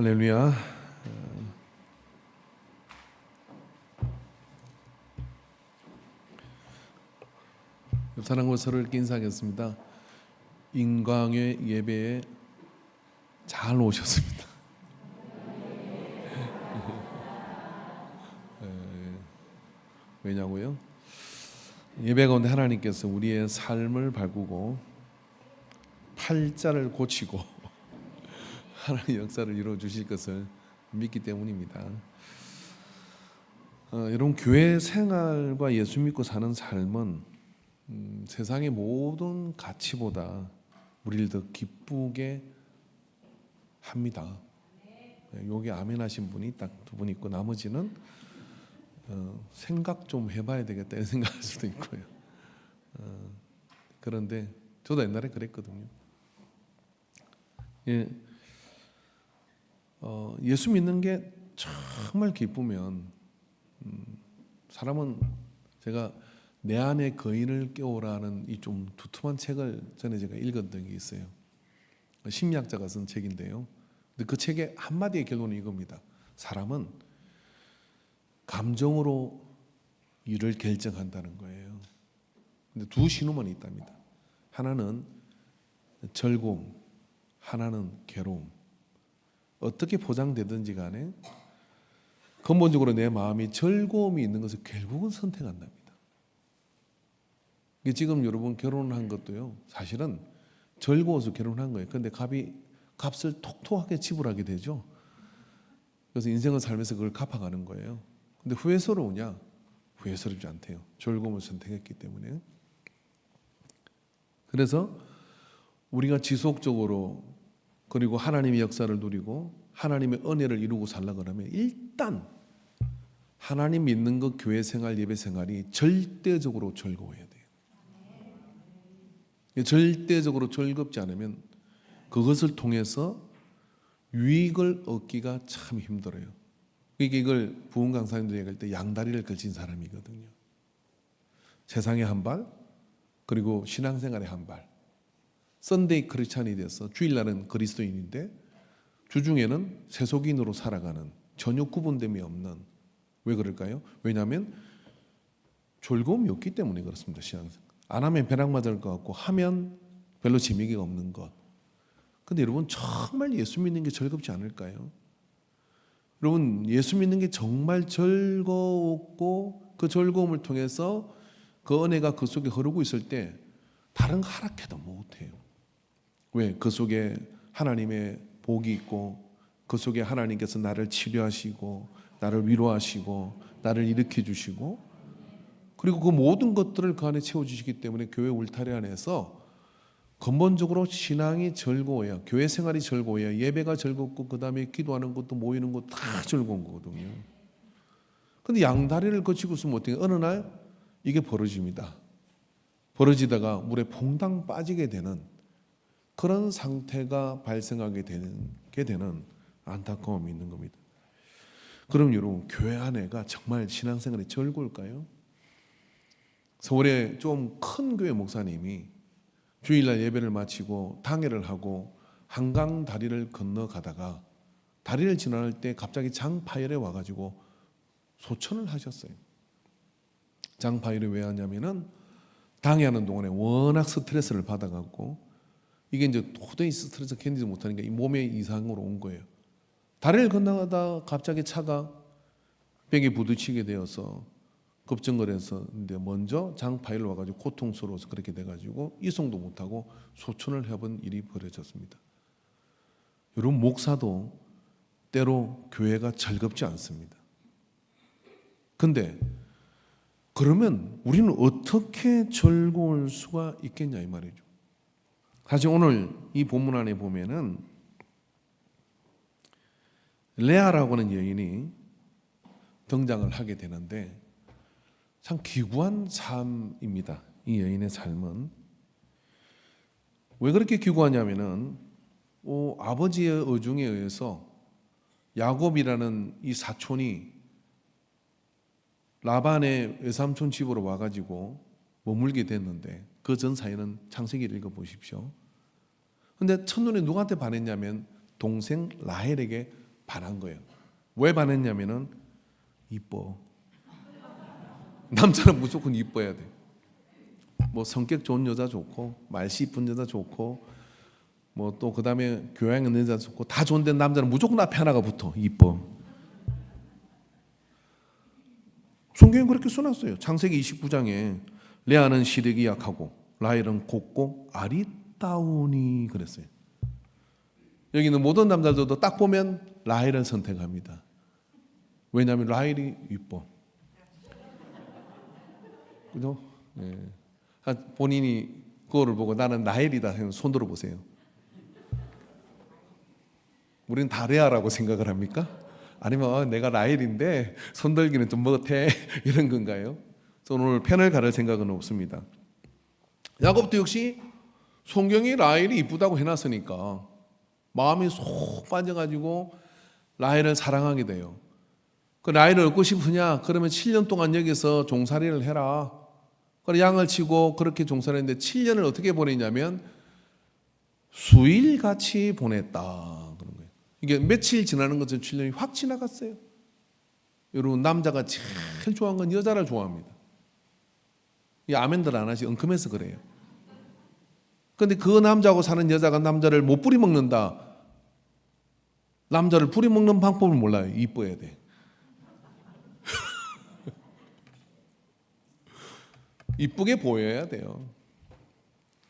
할렐루야. 옆 사람과 서로 이렇게 인사하겠습니다. 인광회 예배에 잘 오셨습니다. 왜냐고요? 예배 가운데 하나님께서 우리의 삶을 바꾸고 팔자를 고치고 하나님의 역사를 이루어 주실 것을 믿기 때문입니다. 여러분, 교회 생활과 예수 믿고 사는 삶은 세상의 모든 가치보다 우리를 더 기쁘게 합니다. 여기 아멘 하신 분이 딱 두 분 있고 나머지는 생각 좀 해봐야 되겠다 이런 생각할 수도 있고요. 그런데 저도 옛날에 그랬거든요. 예수 믿는 게 정말 기쁘면 사람은, 제가 내 안의 거인을 깨우라는 이 좀 두툼한 책을 전에 제가 읽었던 게 있어요. 심리학자가 쓴 책인데요. 근데 그 책의 한마디의 결론은 이겁니다. 사람은 감정으로 일을 결정한다는 거예요. 근데 두 신호만 있답니다. 하나는 즐거움, 하나는 괴로움. 어떻게 포장되든지 간에 근본적으로 내 마음이 즐거움이 있는 것을 결국은 선택한답니다. 지금 여러분 결혼한 것도요, 사실은 즐거워서 결혼한 거예요. 그런데 값을 톡톡하게 지불하게 되죠. 그래서 인생을 살면서 그걸 갚아가는 거예요. 근데 후회스러우냐? 후회스럽지 않대요. 즐거움을 선택했기 때문에. 그래서 우리가 지속적으로, 그리고 하나님의 역사를 누리고 하나님의 은혜를 이루고 살려고 하면 일단 하나님 믿는 것, 교회 생활, 예배 생활이 절대적으로 즐거워야 돼요. 절대적으로 즐겁지 않으면 그것을 통해서 유익을 얻기가 참 힘들어요. 이걸 부흥 강사님들 얘기할 때 양다리를 걸친 사람이거든요. 세상에 한 발, 그리고 신앙생활에 한 발. 썬데이 크리스찬이 돼서 주일날은 그리스도인인데 주중에는 세속인으로 살아가는, 전혀 구분됨이 없는. 왜 그럴까요? 왜냐하면 즐거움이 없기 때문에 그렇습니다. 신앙생활. 안 하면 벼락 맞을 것 같고 하면 별로 재미가 없는 것. 근데 여러분, 정말 예수 믿는 게 즐겁지 않을까요? 여러분, 예수 믿는 게 정말 즐거웠고 그 즐거움을 통해서 그 은혜가 그 속에 흐르고 있을 때 다른 거 하락해도 못해요. 왜? 그 속에 하나님의 복이 있고 그 속에 하나님께서 나를 치료하시고 나를 위로하시고 나를 일으켜 주시고, 그리고 그 모든 것들을 그 안에 채워주시기 때문에 교회 울타리 안에서 근본적으로 신앙이 즐거워야, 교회 생활이 즐거워야 예배가 즐겁고 그 다음에 기도하는 것도 모이는 것도 다 즐거운 거거든요. 근데 양다리를 거치고 있으면 어떻게, 어느 날 이게 벌어집니다. 벌어지다가 물에 퐁당 빠지게 되는 그런 상태가 발생하게 되는 안타까움이 있는 겁니다. 그럼 여러분, 교회 안에가 정말 신앙생활이 즐거울까요? 서울에 좀 큰 교회 목사님이 주일날 예배를 마치고 당회를 하고 한강 다리를 건너가다가 다리를 지나갈 때 갑자기 장파열에 와가지고 소천을 하셨어요. 장파열이 왜 하냐면은 당회하는 동안에 워낙 스트레스를 받아갖고 이게 이제 도저히 스트레스 견디지 못하니까 이 몸의 이상으로 온 거예요. 다리를 건너가다 갑자기 차가 벽에 부딪히게 되어서 급정거를 해서, 근데 먼저 장파열로 와가지고 고통스러워서 그렇게 돼가지고 이송도 못하고 소천을 해본 일이 벌어졌습니다. 여러분, 목사도 때로 교회가 즐겁지 않습니다. 근데 그러면 우리는 어떻게 즐거울 수가 있겠냐 이 말이죠. 사실 오늘 이 본문 안에 보면은 레아라고 하는 여인이 등장을 하게 되는데 참 기구한 삶입니다. 이 여인의 삶은 왜 그렇게 기구하냐면은 아버지의 의중에 의해서 야곱이라는 이 사촌이 라반의 외삼촌 집으로 와가지고 머물게 됐는데, 그 전 사연은 창세기를 읽어보십시오. 근데 첫눈에 누구한테 반했냐면 동생 라헬에게 반한 거예요. 왜 반했냐면은 이뻐. 남자는 무조건 이뻐야 돼. 뭐 성격 좋은 여자 좋고 말씨 이쁜 여자 좋고 뭐 또 그다음에 교양 있는 여자 좋고 다 좋은데 남자는 무조건 앞에 하나가 붙어. 이뻐. 성경은 그렇게 써놨어요. 창세기 29장에 레아는 시력이 약하고 라헬은 곱고 아리따우니 그랬어요. 여기 있는 모든 남자들도 딱 보면 라헬을 선택합니다. 왜냐하면 라헬이 이뻐. 그죠? 네. 본인이 그거를 보고 나는 라헬이다 해서 손 들어보세요. 우리는 다 레아라고 생각을 합니까? 아니면 내가 라헬인데 손들기는 좀 못해 이런 건가요? 저는 오늘 편을 가를 생각은 없습니다. 야곱도 역시 성경이 라헬이 이쁘다고 해놨으니까 마음이 쏙 빠져가지고 라헬을 사랑하게 돼요. 그 라헬을 얻고 싶으냐? 그러면 7년 동안 여기서 종살이를 해라. 그래 양을 치고 그렇게 종살이 했는데 7년을 어떻게 보내냐면 수일같이 보냈다 그런 거예요. 이게 며칠 지나는 것은 7년이 확 지나갔어요. 여러분 남자가 제일 좋아하는 건 여자를 좋아합니다. 이 아멘들 안 하시 엉큼해서 그래요. 근데 그 남자하고 사는 여자가 남자를 못 부리먹는다. 남자를 부리먹는 방법을 몰라요. 이뻐야 돼. 이쁘게 보여야 돼요.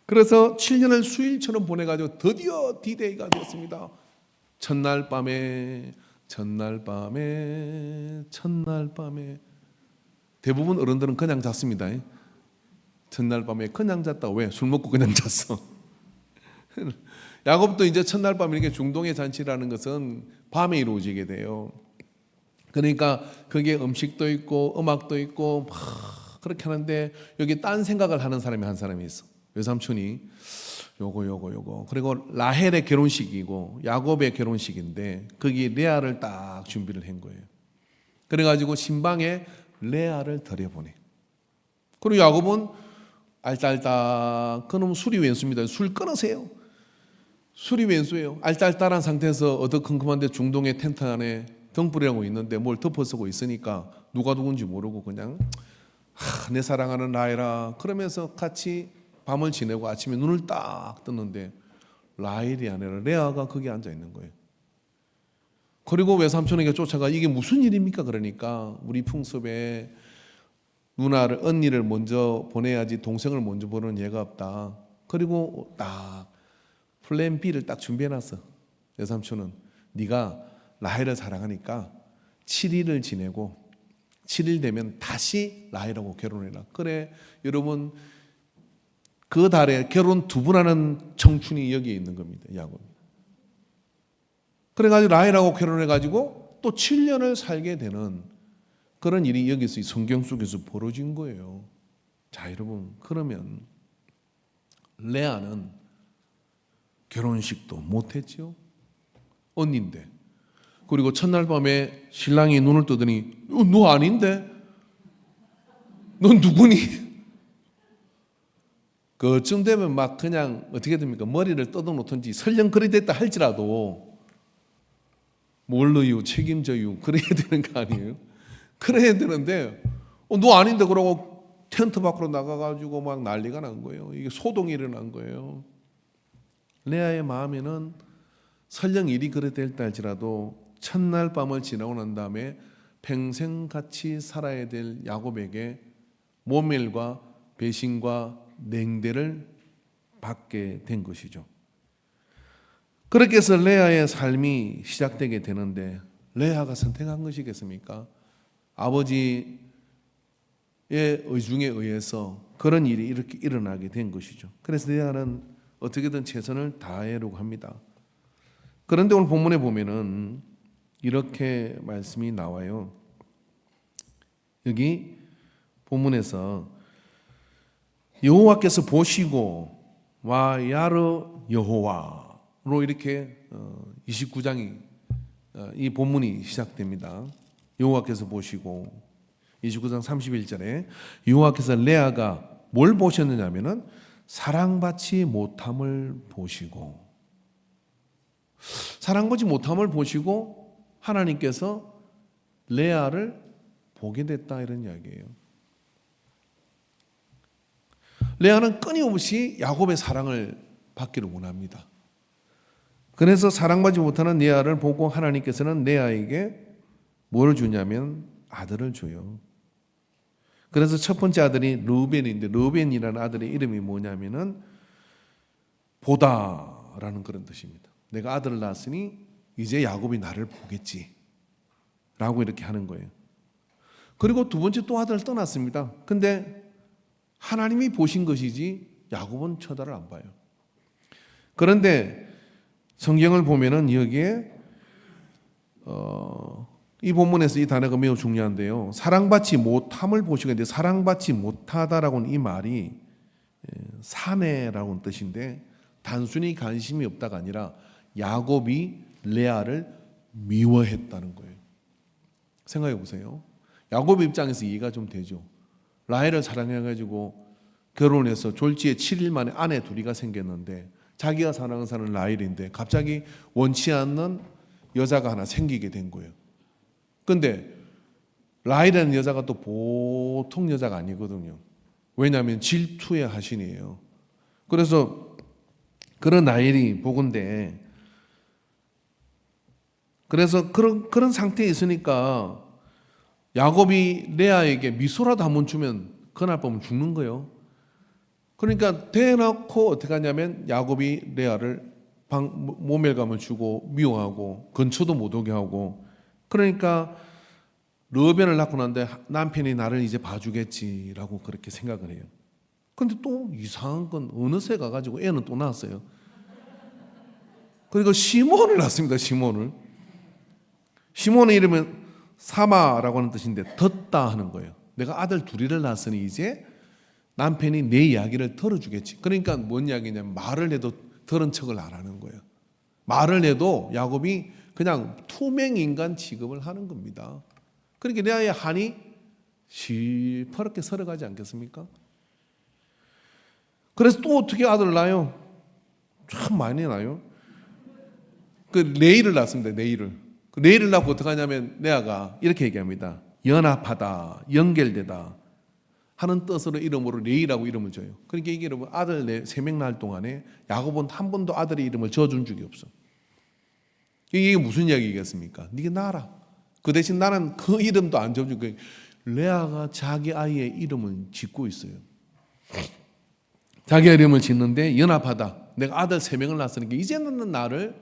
그래서 7년을 수일처럼 보내가지고 드디어 D-Day가 되었습니다. 첫날 밤에 대부분 어른들은 그냥 잤습니다. 첫날 밤에 그냥 잤다. 왜? 술 먹고 그냥 잤어. 야곱도 이제 첫날 밤에 이렇게 중동의 잔치라는 것은 밤에 이루어지게 돼요. 그러니까 거기에 음식도 있고 음악도 있고 막 그렇게 하는데 여기 딴 생각을 하는 사람이 한 사람이 있어. 외삼촌이 요거 그리고 라헬의 결혼식이고 야곱의 결혼식인데 거기 레아를 딱 준비를 한 거예요. 그래가지고 신방에 레아를 들여보내. 그리고 야곱은 알딸딸 그놈 술이 왼수입니다. 술 끊으세요. 술이 왼수예요. 알딸딸한 상태에서 어두컴컴한데 중동의 텐트 안에 등불이라고 있는데 뭘 덮어쓰고 있으니까 누가 누군지 모르고 그냥 내 사랑하는 라헬아 그러면서 같이 밤을 지내고 아침에 눈을 딱 떴는데 라헬이 아니라 레아가 거기 앉아 있는 거예요. 그리고 외삼촌에게 쫓아가 이게 무슨 일입니까? 그러니까 우리 풍습에 누나를 언니를 먼저 보내야지 동생을 먼저 보는 예가 없다. 그리고 딱 플랜 B를 딱 준비해놨어. 외삼촌은 네가 라헬을 사랑하니까 7일을 지내고 7일 되면 다시 라헬하고 결혼해라. 그래 여러분 그 달에 결혼 2번 하는 청춘이 여기에 있는 겁니다. 야곱. 그래가지고 라헬하고 결혼해가지고 또 7년을 살게 되는 그런 일이 여기서 성경 속에서 벌어진 거예요. 자 여러분 그러면 레아는 결혼식도 못했죠. 언니인데. 그리고 첫날 밤에 신랑이 눈을 뜨더니 너 아닌데? 넌 누구니? 그쯤 되면 막 그냥 어떻게 됩니까? 머리를 떠도놓든지 설령 그리 됐다 할지라도 뭘로요? 책임져요? 그래야 되는 거 아니에요? 그래야 되는데 너 아닌데 그러고 텐트 밖으로 나가가지고 막 난리가 난 거예요. 이게 소동이 일어난 거예요. 레아의 마음에는 설령 일이 그래 됐다 할지라도 첫날 밤을 지나고 난 다음에 평생 같이 살아야 될 야곱에게 모멸과 배신과 냉대를 받게 된 것이죠. 그렇게 해서 레아의 삶이 시작되게 되는데 레아가 선택한 것이겠습니까? 아버지의 의중에 의해서 그런 일이 이렇게 일어나게 된 것이죠. 그래서 레아는 어떻게든 최선을 다하려고 합니다. 그런데 오늘 본문에 보면은 이렇게 말씀이 나와요. 여기 본문에서 여호와께서 보시고 와 야르 여호와로 이렇게 29장이 이 본문이 시작됩니다. 여호와께서 보시고 29장 31절에 여호와께서 레아가 뭘 보셨느냐면은 사랑받지 못함을 보시고 사랑받지 못함을 보시고 하나님께서 레아를 보게 됐다 이런 이야기예요. 레아는 끊임없이 야곱의 사랑을 받기를 원합니다. 그래서 사랑받지 못하는 레아를 보고 하나님께서는 레아에게 뭘 주냐면 아들을 줘요. 그래서 첫 번째 아들이 르우벤인데 르우벤이라는 아들의 이름이 뭐냐면은 보다라는 그런 뜻입니다. 내가 아들을 낳았으니 이제 야곱이 나를 보겠지 라고 이렇게 하는 거예요. 그리고 두 번째 또 아들을 떠났습니다. 근데 하나님이 보신 것이지 야곱은 쳐다를 안 봐요. 그런데 성경을 보면은 여기에 이 본문에서 이 단어가 매우 중요한데요. 사랑받지 못함을 보시고 있는데 사랑받지 못하다라고는 이 말이 사내라고는 뜻인데 단순히 관심이 없다가 아니라 야곱이 레아를 미워했다는 거예요. 생각해 보세요. 야곱 입장에서 이해가 좀 되죠. 라헬을 사랑해가지고 결혼해서 졸지에 7일 만에 아내 둘이가 생겼는데 자기가 사랑하는 라헬인데 갑자기 원치 않는 여자가 하나 생기게 된 거예요. 근데 라헬이라는 여자가 또 보통 여자가 아니거든요. 왜냐하면 질투의 하신이에요. 그래서 그런 라헬이 보건대 그래서 그런 상태에 있으니까 야곱이 레아에게 미소라도 한번 주면 그날 밤은 죽는 거예요. 그러니까 대놓고 어떻게 하냐면 야곱이 레아를 모멸감을 주고 미워하고 근처도 못 오게 하고 그러니까 르우벤을 낳고 난데 남편이 나를 이제 봐주겠지라고 그렇게 생각을 해요. 근데 또 이상한 건 어느새 가가지고 애는 또 낳았어요. 그리고 시몬을 낳습니다. 시몬의 이름은 사마라고 하는 뜻인데 듣다 하는 거예요. 내가 아들 둘이를 낳았으니 이제 남편이 내 이야기를 들어주겠지. 그러니까 뭔 이야기냐면 말을 해도 들은 척을 안 하는 거예요. 말을 해도 야곱이 그냥 투명인간 취급을 하는 겁니다. 그러니까 레아의 한이 시퍼렇게 설어가지 않겠습니까? 그래서 또 어떻게 아들을 낳아요? 참 많이 낳아요. 그 레이를 낳습니다. 레이를 낳고 어떻게 하냐면 레아가 이렇게 얘기합니다. 연합하다, 연결되다 하는 뜻으로 이름으로 레이라고 이름을 줘요. 그러니까 이게 여러분 아들 3명 낳을 동안에 야곱은 한 번도 아들의 이름을 지어준 적이 없어. 이게 무슨 이야기겠습니까? 네가 낳아라. 그 대신 나는 그 이름도 안 지어주고 레아가 자기 아이의 이름을 짓고 있어요. 자기 이름을 짓는데 연합하다. 내가 아들 3명을 낳았으니까 이제는 나를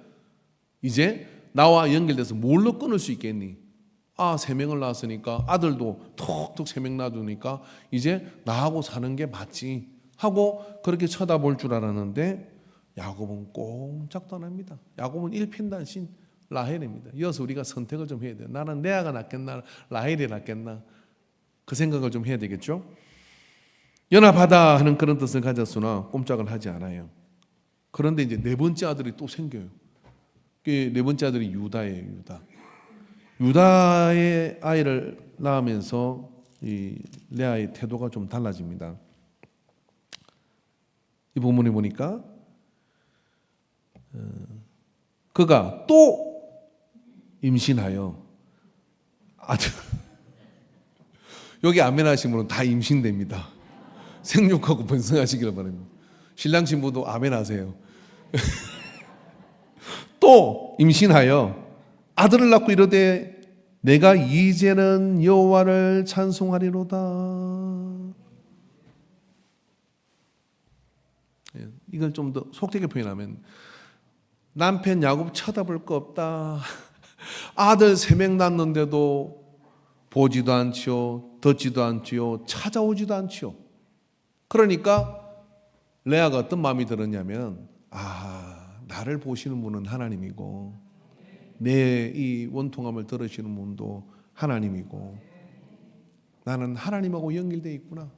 이제 나와 연결돼서 뭘로 끊을 수 있겠니? 3명을 낳았으니까 아들도 톡톡 3명 낳아두니까 이제 나하고 사는 게 맞지 하고 그렇게 쳐다볼 줄 알았는데 야곱은 꼼짝도 안 합니다. 야곱은 일편단심 라헬입니다. 이어서 우리가 선택을 좀 해야 돼요. 나는 레아가 낫겠나 라헬이 낫겠나 그 생각을 좀 해야 되겠죠. 연합하다 하는 그런 뜻을 가졌으나 꼼짝을 하지 않아요. 그런데 이제 네 번째 아들이 또 생겨요. 네 번째 아들이 유다예요. 유다의 아이를 낳으면서 이 레아의 태도가 좀 달라집니다. 이 본문에 보니까 그가 또 임신하여 아들 여기 아멘 하신 분은 다 임신됩니다. 생육하고 번성하시기를 바랍니다. 신랑 신부도 아멘 하세요. 또 임신하여 아들을 낳고 이르되 내가 이제는 여호와를 찬송하리로다. 이걸 좀 더 속되게 표현하면 남편 야곱 쳐다볼 거 없다. 아들 3명 낳았는데도 보지도 않지요, 듣지도 않지요, 찾아오지도 않지요. 그러니까 레아가 어떤 마음이 들었냐면 나를 보시는 분은 하나님이고 내 이 원통함을 들으시는 분도 하나님이고 나는 하나님하고 연결되어 있구나.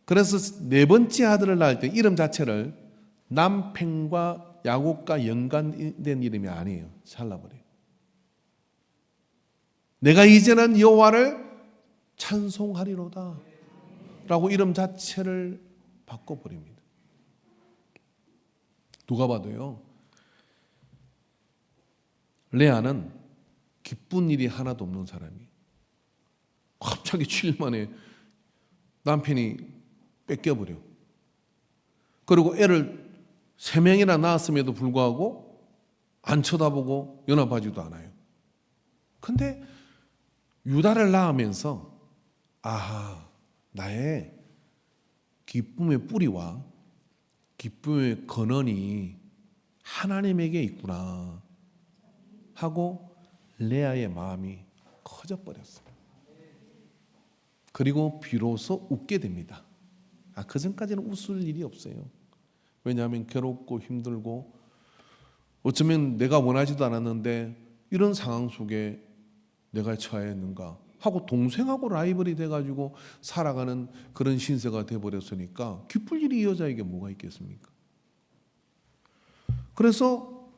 그래서 네 번째 아들을 낳을 때 이름 자체를 남편과 야곱과 연관된 이름이 아니에요. 잘라버려요. 내가 이제는 여호와를 찬송하리로다 라고 이름 자체를 바꿔버립니다. 누가 봐도요, 레아는 기쁜 일이 하나도 없는 사람이 갑자기 7일 만에 남편이 뺏겨버려. 그리고 애를 3명이나 낳았음에도 불구하고 안 쳐다보고 연합하지도 않아요. 근데 유다를 낳으면서 아하, 나의 기쁨의 뿌리와 기쁨의 근원이 하나님에게 있구나 하고 레아의 마음이 커져버렸어요. 그리고 비로소 웃게 됩니다. 그 전까지는 웃을 일이 없어요. 왜냐하면 괴롭고 힘들고 어쩌면 내가 원하지도 않았는데 이런 상황 속에 내가 처했는가 하고 동생하고 라이벌이 돼가지고 살아가는 그런 신세가 돼버렸으니까 기쁠 일이 이 여자에게 뭐가 있겠습니까? 그래서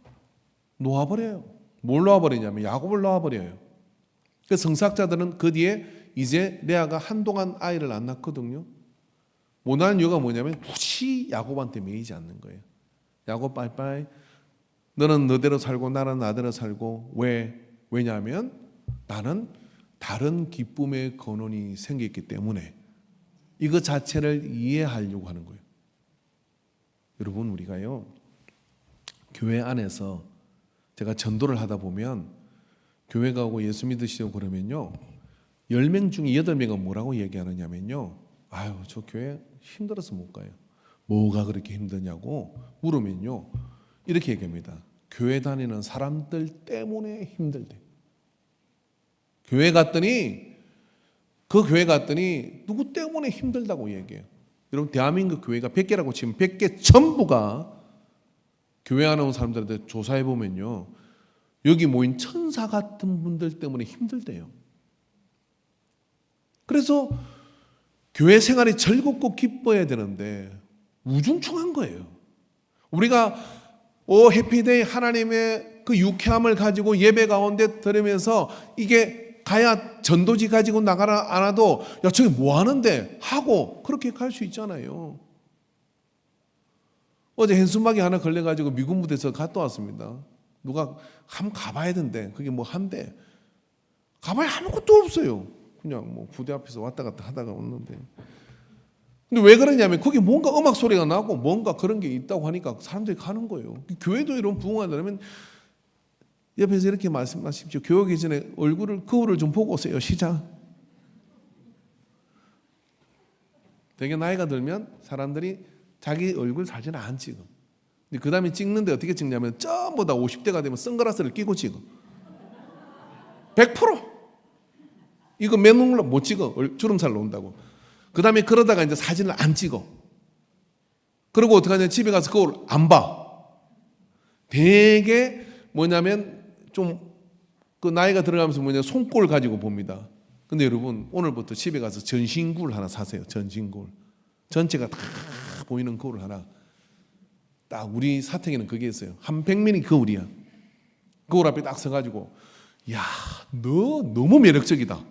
놓아버려요. 뭘 놓아버리냐면 야곱을 놓아버려요. 그래서 성사학자들은 그 뒤에 이제 레아가 한동안 아이를 안 낳거든요. 못 낳는 이유가 뭐냐면 굳이 야곱한테 매이지 않는 거예요. 야곱 빠이빠이, 너는 너대로 살고 나는 나대로 살고. 왜냐하면 나는 다른 기쁨의 근원이 생겼기 때문에 이거 자체를 이해하려고 하는 거예요. 여러분, 우리가요 교회 안에서 제가 전도를 하다 보면 교회 가고 예수 믿으시고 그러면요 10명 중에 8명은 뭐라고 얘기하느냐면요, 아유 저 교회 힘들어서 못 가요. 뭐가 그렇게 힘드냐고 물으면요 이렇게 얘기합니다. 교회 다니는 사람들 때문에 힘들대. 교회 갔더니 누구 때문에 힘들다고 얘기해요. 여러분, 대한민국 교회가 100개라고 치면 100개 전부가 교회 안에 온 사람들한테 조사해 보면요 여기 모인 천사 같은 분들 때문에 힘들대요. 그래서 교회 생활이 즐겁고 기뻐야 되는데 우중충한 거예요. 우리가 해피데이 하나님의 그 유쾌함을 가지고 예배 가운데 들으면서 이게 가야 전도지 가지고 나가라 안 와도 야 저기 뭐 하는데 하고 그렇게 갈 수 있잖아요. 어제 현수막이 하나 걸려가지고 미군 부대에서 갔다 왔습니다. 누가 한번 가봐야 된대. 그게 뭐 한대. 가봐야 아무것도 없어요. 그냥 뭐 부대 앞에서 왔다 갔다 하다가 왔는데. 근데 왜 그러냐면 거기 뭔가 음악 소리가 나고 뭔가 그런 게 있다고 하니까 사람들이 가는 거예요. 교회도 이런 부흥하려면 옆에서 이렇게 말씀하십시오. 교회 오기 전에 거울을 좀 보고 오세요. 시작. 되게 나이가 들면 사람들이 자기 얼굴 사진을 안 찍어. 그 다음에 찍는데 어떻게 찍냐면 전부 다 50대가 되면 선글라스를 끼고 찍어. 100%. 이거 맨눈으로 못 찍어. 주름살 나온다고. 그 다음에 그러다가 이제 사진을 안 찍어. 그리고 어떻게 하냐, 집에 가서 거울 안 봐. 되게 뭐냐면 좀 그 나이가 들어가면서 손꼴 가지고 봅니다. 근데 여러분, 오늘부터 집에 가서 전신구를 하나 사세요. 전신구를. 전체가 다 보이는 거울 하나. 딱 우리 사택에는 그게 있어요. 한 100mm 거울이야. 거울 앞에 딱 서가지고 야, 너 너무 매력적이다.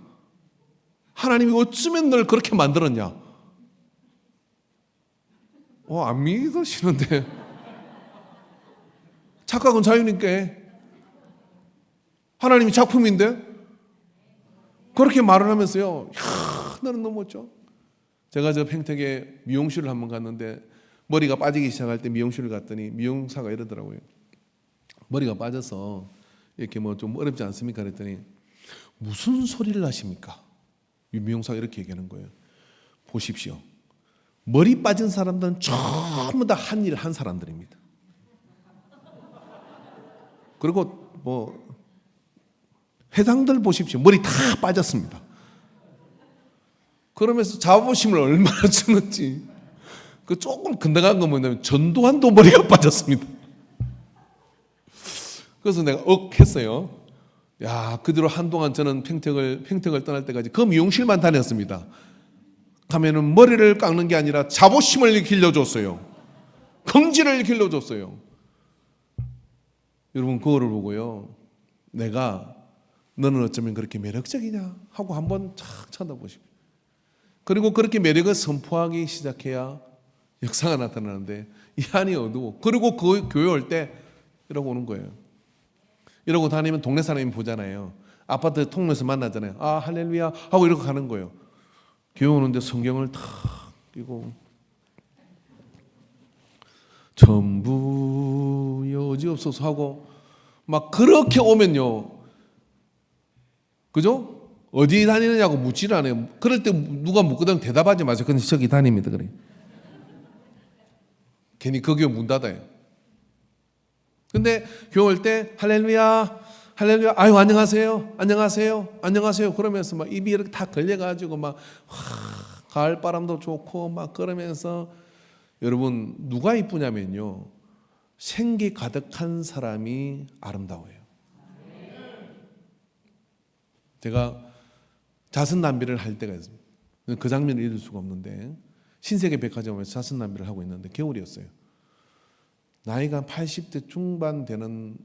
하나님이 어쩌면 널 그렇게 만들었냐? 안 믿으시는데. 착각은 자유니까. 하나님이 작품인데 그렇게 말을 하면서요. 야, 너는 너무 멋져. 제가 저 평택에 미용실을 한번 갔는데 머리가 빠지기 시작할 때 미용실을 갔더니 미용사가 이러더라고요. 머리가 빠져서 이렇게 뭐 좀 어렵지 않습니까? 그랬더니 무슨 소리를 하십니까? 미용사가 이렇게 얘기하는 거예요. 보십시오. 머리 빠진 사람들은 전부 다 한 일 한 사람들입니다. 그리고 뭐 회장들 보십시오. 머리 다 빠졌습니다. 그러면서 자부심을 얼마나 주는지. 그 조금 근당한 건 뭐냐면 전두환도 머리가 빠졌습니다. 그래서 내가 했어요. 야, 그 뒤로 한동안 저는 평택을 떠날 때까지 그 미용실만 다녔습니다. 가면은 머리를 깎는 게 아니라 자부심을 길러줬어요. 긍지를 길러줬어요. 여러분, 그거를 보고요, 내가 너는 어쩌면 그렇게 매력적이냐 하고 한번 착 쳐다보십시오. 그리고 그렇게 매력을 선포하기 시작해야 역사가 나타나는데 이 안이 어두워. 그리고 그 교회 올 때 이러고 오는 거예요. 이러고 다니면 동네 사람이 보잖아요. 아파트 통로에서 만나잖아요. 아 할렐루야 하고 이렇게 가는 거예요. 교회 오는데 성경을 탁 끼고 전부 여지없어서 하고 막 그렇게 오면요, 그죠? 어디 다니느냐고 묻지를 않아요. 그럴 때 누가 묻거든 대답하지 마세요. 근데 저기 다닙니다. 그래. 괜히 그 교회 문 닫아요. 근데 교회 올 때 할렐루야 할렐루야 아유 안녕하세요 안녕하세요 안녕하세요 그러면서 막 입이 이렇게 다 걸려가지고 막 가을 바람도 좋고 막 그러면서, 여러분 누가 이쁘냐면요, 생기 가득한 사람이 아름다워요. 제가 자선남비를 할 때가 있습니다. 그 장면을 잊을 수가 없는데, 신세계 백화점에서 자선남비를 하고 있는데 겨울이었어요. 나이가 80대 중반 되는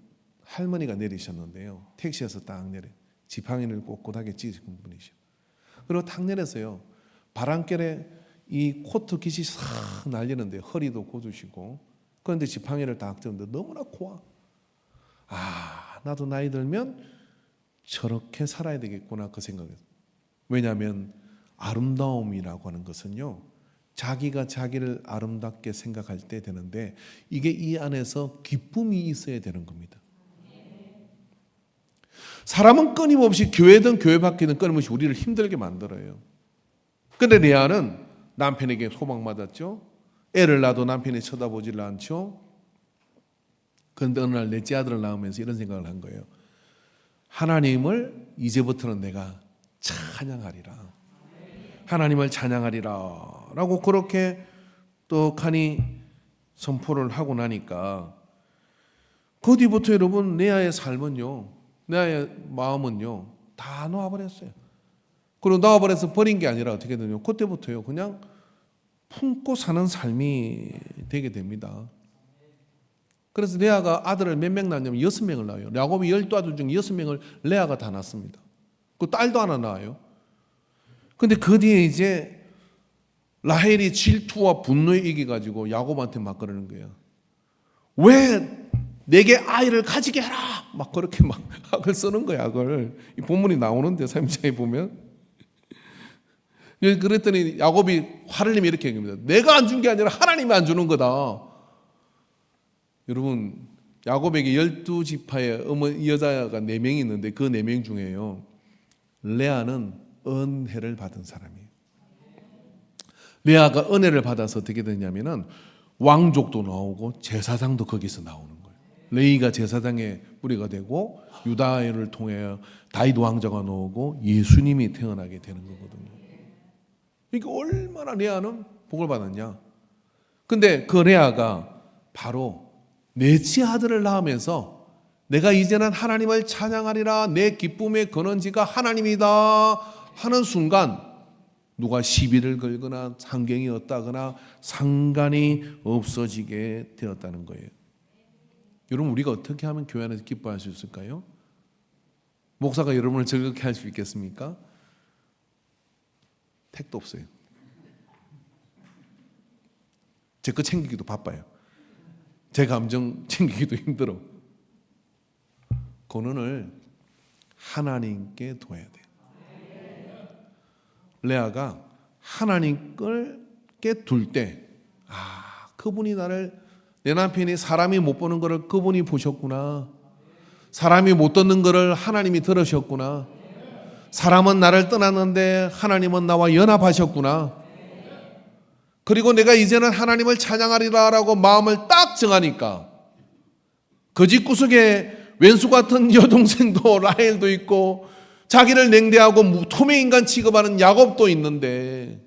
할머니가 내리셨는데요, 택시에서 딱 내려 지팡이를 꼿꼿하게 찌신 분이셔. 그리고 탁 내려서요, 바람결에 이 코트 깃이 싹 날리는데 허리도 고주시고, 그런데 지팡이를 딱 드는데 너무나 고와. 아 나도 나이 들면 저렇게 살아야 되겠구나 그 생각이에요. 왜냐하면 아름다움이라고 하는 것은요, 자기가 자기를 아름답게 생각할 때 되는데, 이게 이 안에서 기쁨이 있어야 되는 겁니다. 사람은 끊임없이 교회든 교회 밖이든 끊임없이 우리를 힘들게 만들어요. 근데 레아는 남편에게 소망받았죠. 애를 낳아도 남편이 쳐다보질 않죠. 그런데 어느 날 넷째 아들을 낳으면서 이런 생각을 한 거예요. 하나님을 이제부터는 내가 찬양하리라. 하나님을 찬양하리라 라고 그렇게 떡하니 선포를 하고 나니까, 그 뒤부터 여러분 레아의 삶은요, 레아의 마음은요 다 놓아버렸어요. 그리고 놓아버려서 버린 게 아니라 어떻게 되냐면 그때부터요 그냥 품고 사는 삶이 되게 됩니다. 그래서 레아가 아들을 몇 명 낳냐면 6명을 낳아요. 야곱이 12아들 중 6명을 레아가 다 낳습니다. 그 딸도 하나 낳아요. 근데 그 뒤에 이제 라헬이 질투와 분노에 이겨가지고 야곱한테 막 그러는 거예요. 왜 내게 아이를 가지게 해라! 막 그렇게 막 악을 쓰는 거야, 악을. 이 본문이 나오는데 3장에 보면. 그랬더니 야곱이 화를 내며 이렇게 얘기합니다. 내가 안 준 게 아니라 하나님이 안 주는 거다. 여러분 야곱에게 12지파의 여자가 4명이 있는데 그 4명 중에요, 레아는 은혜를 받은 사람이에요. 레아가 은혜를 받아서 어떻게 되냐면은 왕족도 나오고 제사장도 거기서 나오는 거예요. 레이가 제사장의 뿌리가 되고 유다를 통해 다윗 왕자가 나오고 예수님이 태어나게 되는 거거든요. 그러니까 얼마나 레아는 복을 받았냐. 근데 그 레아가 바로 넷째 아들을 낳으면서 내가 이제는 하나님을 찬양하리라, 내 기쁨의 근원지가 하나님이다 하는 순간 누가 시비를 걸거나 상경이 없다거나 상관이 없어지게 되었다는 거예요. 여러분 우리가 어떻게 하면 교회 안에서 기뻐할 수 있을까요? 목사가 여러분을 즐겁게 할 수 있겠습니까? 택도 없어요. 제 거 챙기기도 바빠요. 제 감정 챙기기도 힘들어. 권한을 하나님께 둬야 돼요. 레아가 하나님께 둘 때, 그분이 나를, 내 남편이 사람이 못 보는 것을 그분이 보셨구나. 사람이 못 듣는 것을 하나님이 들으셨구나. 사람은 나를 떠났는데 하나님은 나와 연합하셨구나. 그리고 내가 이제는 하나님을 찬양하리라라고 마음을 딱 정하니까, 그 집 구석에 왼수 같은 여동생도 라헬도 있고 자기를 냉대하고 토매인간 취급하는 야곱도 있는데,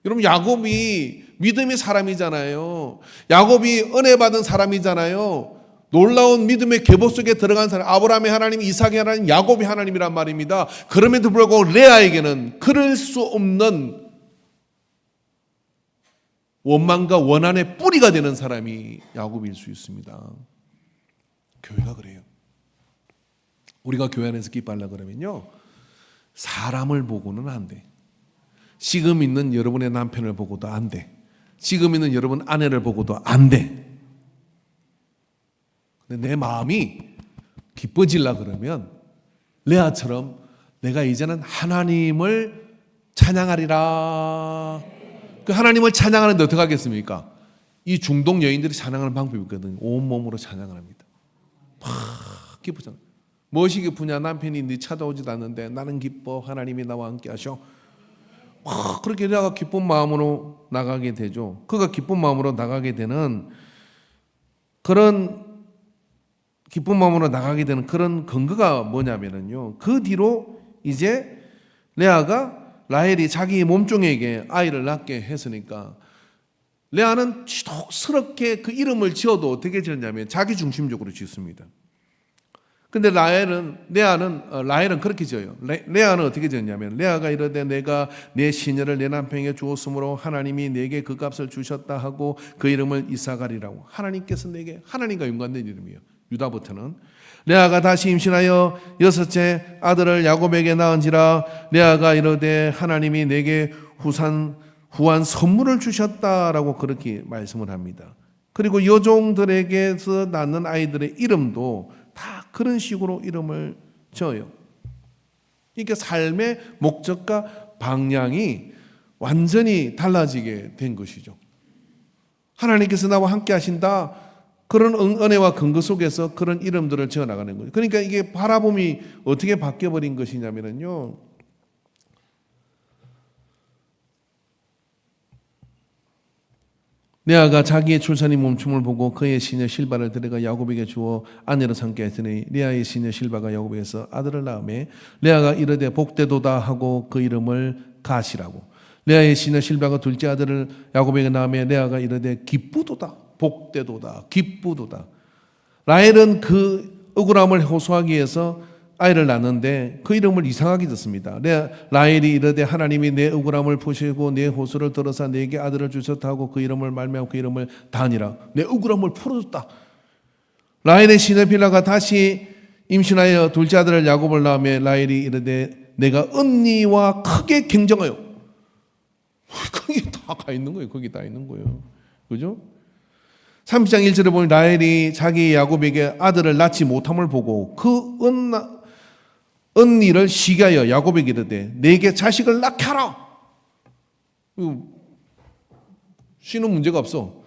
여러분 야곱이 믿음의 사람이잖아요. 야곱이 은혜 받은 사람이잖아요. 놀라운 믿음의 계보 속에 들어간 사람, 아브라함의 하나님, 이삭의 하나님, 야곱의 하나님이란 말입니다. 그럼에도 불구하고 레아에게는 그럴 수 없는 원망과 원한의 뿌리가 되는 사람이 야곱일 수 있습니다. 교회가 그래요. 우리가 교회 안에서 기뻐하려고 그러면요, 사람을 보고는 안 돼. 지금 있는 여러분의 남편을 보고도 안 돼. 지금 있는 여러분 아내를 보고도 안 돼. 근데 내 마음이 기뻐지려고 그러면 레아처럼 내가 이제는 하나님을 찬양하리라. 그 하나님을 찬양하는데 어떻게 하겠습니까? 이 중동 여인들이 찬양하는 방법이 있거든요. 온몸으로 찬양을 합니다. 막 기쁘잖아요. 무엇이 기쁘냐? 남편이 네 찾아오지도 않는데 나는 기뻐. 하나님이 나와 함께 하셔. 막 그렇게 내가 기쁜 마음으로 나가게 되죠. 그가 기쁜 마음으로 나가게 되는 그런 기쁜 마음으로 나가게 되는 그런 근거가 뭐냐면요. 그 뒤로 이제 레아가 라헬이 자기 몸종에게 아이를 낳게 했으니까 레아는 지독스럽게 그 이름을 지어도 어떻게 지었냐면 자기 중심적으로 지었습니다. 근데 라헬은 그렇게 지어요. 레아는 어떻게 지었냐면 레아가 이르되 내가 내 시녀를 내 남편에게 주었으므로 하나님이 내게 그 값을 주셨다 하고 그 이름을 이사가리라고. 하나님께서 내게, 하나님과 연관된 이름이에요. 유다부터는 레아가 다시 임신하여 여섯째 아들을 야곱에게 낳은지라 레아가 이르되 하나님이 내게 후한 선물을 주셨다라고 그렇게 말씀을 합니다. 그리고 여종들에게서 낳는 아이들의 이름도 다 그런 식으로 이름을 지어요. 그러니까 삶의 목적과 방향이 완전히 달라지게 된 것이죠. 하나님께서 나와 함께 하신다. 그런 은혜와 근거 속에서 그런 이름들을 지어나가는 거죠. 그러니까 이게 바라봄이 어떻게 바뀌어버린 것이냐면요. 레아가 자기의 출산이 멈춤을 보고 그의 시녀 실바를 데려가 야곱에게 주어 아내로 삼게 했으니 레아의 시녀 실바가 야곱에게서 아들을 낳음에 레아가 이르되 복되도다 하고 그 이름을 가시라고. 레아의 시녀 실바가 둘째 아들을 야곱에게 낳음에 레아가 이르되 기쁘도다 복되도다 기쁘도다. 라헬은 그 억울함을 호소하기 위해서 아이를 낳는데 그 이름을 이상하게 짓습니다. 라헬이 이르되 하나님이 내 억울함을 보시고 내 호소를 들어서 내게 아들을 주셨다 하고 그 이름을 말미암아 그 이름을 단이라. 내 억울함을 풀어줬다. 라헬의 시녀 빌라가 다시 임신하여 둘째 아들을 야곱을 낳으며 라헬이 이르되 내가 언니와 크게 경쟁하여. 거기 다 가 있는 거예요. 거기 다 있는 거예요. 그죠? 30장 1절에 보면 라헬이 자기 야곱에게 아들을 낳지 못함을 보고 그 언니를 시기하여 야곱에게 이르되 내게 자식을 낳게 하라. 씨는 문제가 없어.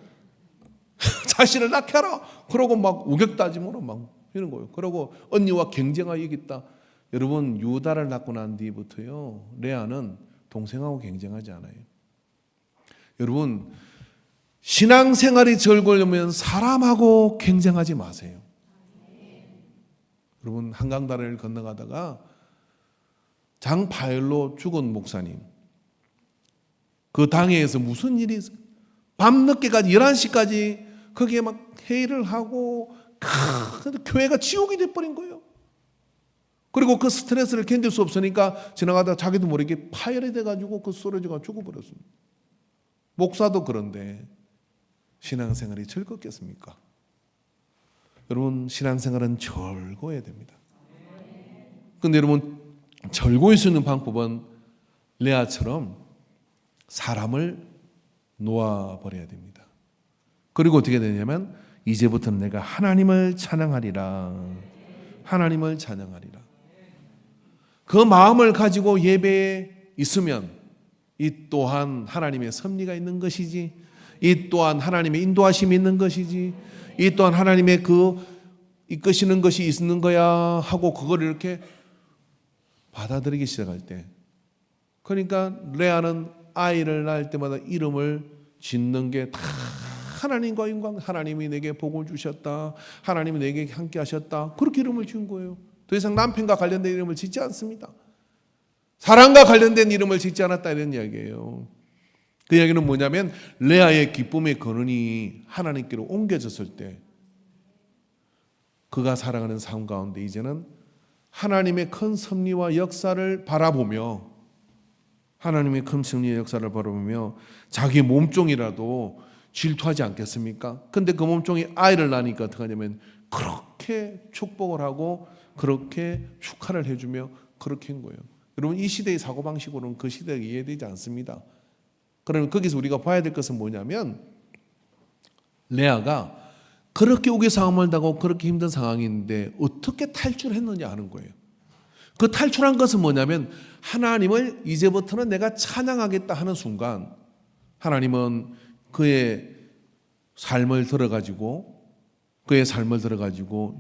자식을 낳게 하라. 그러고 막 우격다짐으로 막 이런 거예요. 그러고 언니와 경쟁하여야겠다. 여러분 유다를 낳고 난 뒤부터요 레아는 동생하고 경쟁하지 않아요. 여러분 신앙생활이 즐거우려면 사람하고 경쟁하지 마세요. 여러분 한강다리를 건너가다가 장파열로 죽은 목사님 그 당회에서 무슨 일이 있어요? 밤늦게까지 11시까지 거기에 막 회의를 하고 교회가 지옥이 돼버린 거예요. 그리고 그 스트레스를 견딜 수 없으니까 지나가다가 자기도 모르게 파열이 돼가지고 그 쓰러져가 죽어버렸습니다. 목사도 그런데 신앙생활이 즐겁겠습니까? 여러분 신앙생활은 즐거워야 됩니다. 그런데 여러분 즐거울 수 있는 방법은 레아처럼 사람을 놓아버려야 됩니다. 그리고 어떻게 되냐면 이제부터는 내가 하나님을 찬양하리라. 하나님을 찬양하리라. 그 마음을 가지고 예배에 있으면 이 또한 하나님의 섭리가 있는 것이지, 이 또한 하나님의 인도하심이 있는 것이지, 이 또한 하나님의 그 이끄시는 것이 있는 거야 하고 그걸 이렇게 받아들이기 시작할 때, 그러니까 레아는 아이를 낳을 때마다 이름을 짓는 게 다 하나님과 인간, 하나님이 내게 복을 주셨다, 하나님이 내게 함께 하셨다, 그렇게 이름을 지은 거예요. 더 이상 남편과 관련된 이름을 짓지 않습니다. 사랑과 관련된 이름을 짓지 않았다 이런 이야기예요. 그 이야기는 뭐냐면 레아의 기쁨의 근원이 하나님께로 옮겨졌을 때 그가 살아가는 삶 가운데 이제는 하나님의 큰 섭리와 역사를 바라보며, 하나님의 큰 섭리의 역사를 바라보며 자기 몸종이라도 질투하지 않겠습니까? 근데 그 몸종이 아이를 낳으니까 어떻게 하냐면 그렇게 축복을 하고 그렇게 축하를 해주며 그렇게 한 거예요. 여러분 이 시대의 사고방식으로는 그 시대가 이해되지 않습니다. 그러면 거기서 우리가 봐야 될 것은 뭐냐면 레아가 그렇게 우겨싸움을 당하고 그렇게 힘든 상황인데 어떻게 탈출했느냐 하는 거예요. 그 탈출한 것은 뭐냐면 하나님을 이제부터는 내가 찬양하겠다 하는 순간 하나님은 그의 삶을 들어가지고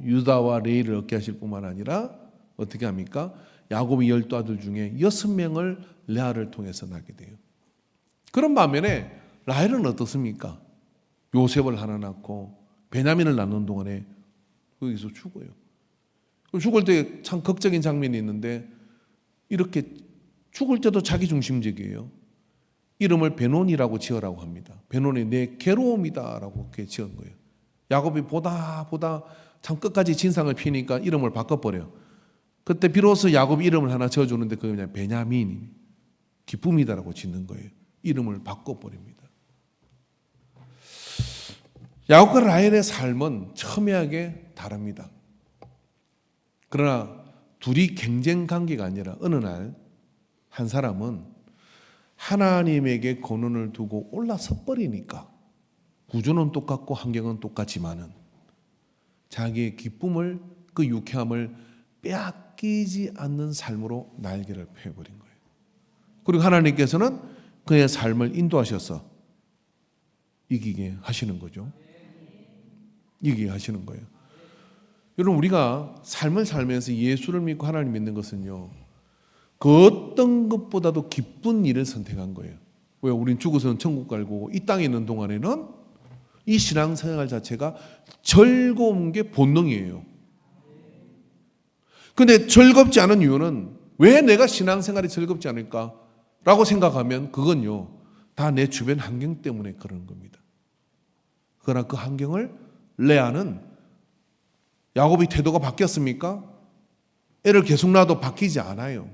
유다와 레이를 얻게 하실 뿐만 아니라 어떻게 합니까? 야곱이 12아들 중에 6명을 레아를 통해서 낳게 돼요. 그런 반면에 라헬은 어떻습니까? 요셉을 하나 낳고 베냐민을 낳는 동안에 거기서 죽어요. 죽을 때 참 극적인 장면이 있는데 이렇게 죽을 때도 자기 중심적이에요. 이름을 베논이라고 지어라고 합니다. 베논이 내 괴로움이다라고 그렇게 지은 거예요. 야곱이 보다 참 끝까지 진상을 피니까 이름을 바꿔버려요. 그때 비로소 야곱이 이름을 하나 지어주는데 그게 그냥 베냐민이 기쁨이다라고 짓는 거예요. 이름을 바꿔버립니다. 야곱과 라헬의 삶은 첨예하게 다릅니다. 그러나 둘이 경쟁 관계가 아니라 어느 날 한 사람은 하나님에게 권한을 두고 올라서 버리니까 구조는 똑같고 환경은 똑같지만은 자기의 기쁨을 그 유쾌함을 빼앗기지 않는 삶으로 날개를 펴버린 거예요. 그리고 하나님께서는 그의 삶을 인도하셔서 이기게 하시는 거죠. 이기게 하시는 거예요. 여러분, 우리가 삶을 살면서 예수를 믿고 하나님 믿는 것은요, 그 어떤 것보다도 기쁜 일을 선택한 거예요. 왜? 우린 죽어서는 천국 갈고 이 땅에 있는 동안에는 이 신앙생활 자체가 즐거운 게 본능이에요. 근데 즐겁지 않은 이유는 왜 내가 신앙생활이 즐겁지 않을까? 라고 생각하면 그건요, 다 내 주변 환경 때문에 그런 겁니다. 그러나 그 환경을 레아는 야곱이 태도가 바뀌었습니까? 애를 계속 낳아도 바뀌지 않아요.